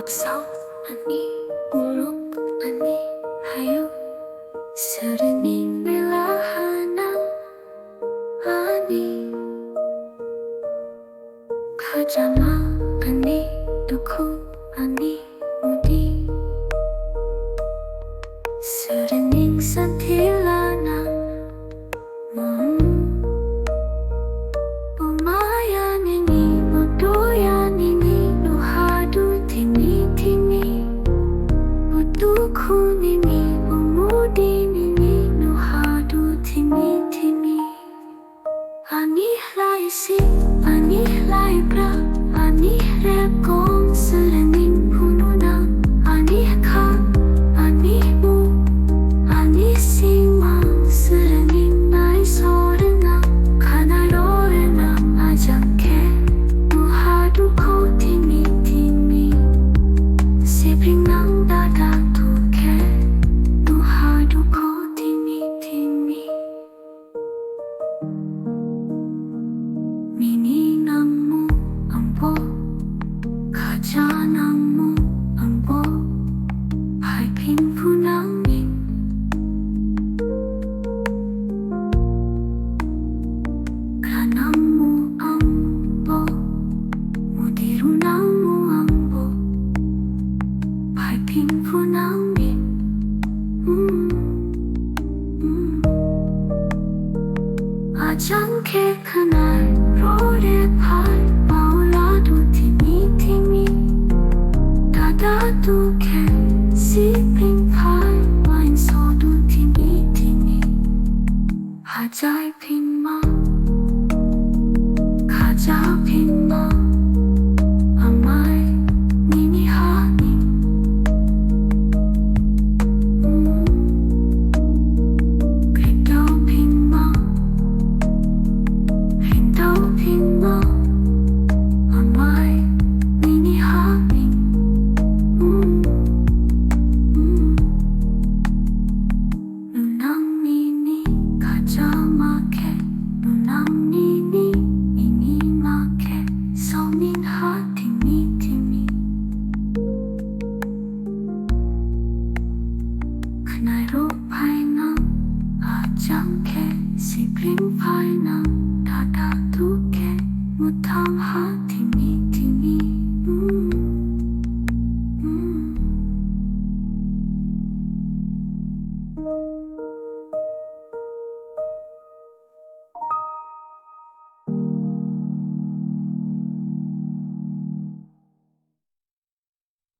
Habsau, Ahnih, Muluk, Hayu, Serenening, relaha, Ahnih, Khajama, Dukhu, Mudi, Serenening, sainthila, Nini, Doya, Nini, Nuhadu Thimi-Thimi, Dukhu, Nini, Mudi, Nini, Nuhadu Thimi-Thimi, Ahnih, Laisi, Laibra, Rebgong, Serenening, phunu, Ahnih, Simang, Serenening, naiso, renang, rorenang, Ajangkhe, Nuhadu Thimi-Thimi, Sibringnang Dada, Nuhadu Thimi-Thimi, Mininangmu, Khajama, Phaiphinphunang Ning, Mudi, Phaiphinphunang Ning, Ajangkhe Khnai, Bauladu Thimi-Thimi, Dada Dukhu, Sibringnang, Wainsodu Thimi-Thimi, Phinphunang, Khajama, Nini, Ajangkhe, Sibringnang Dada, Dukhu,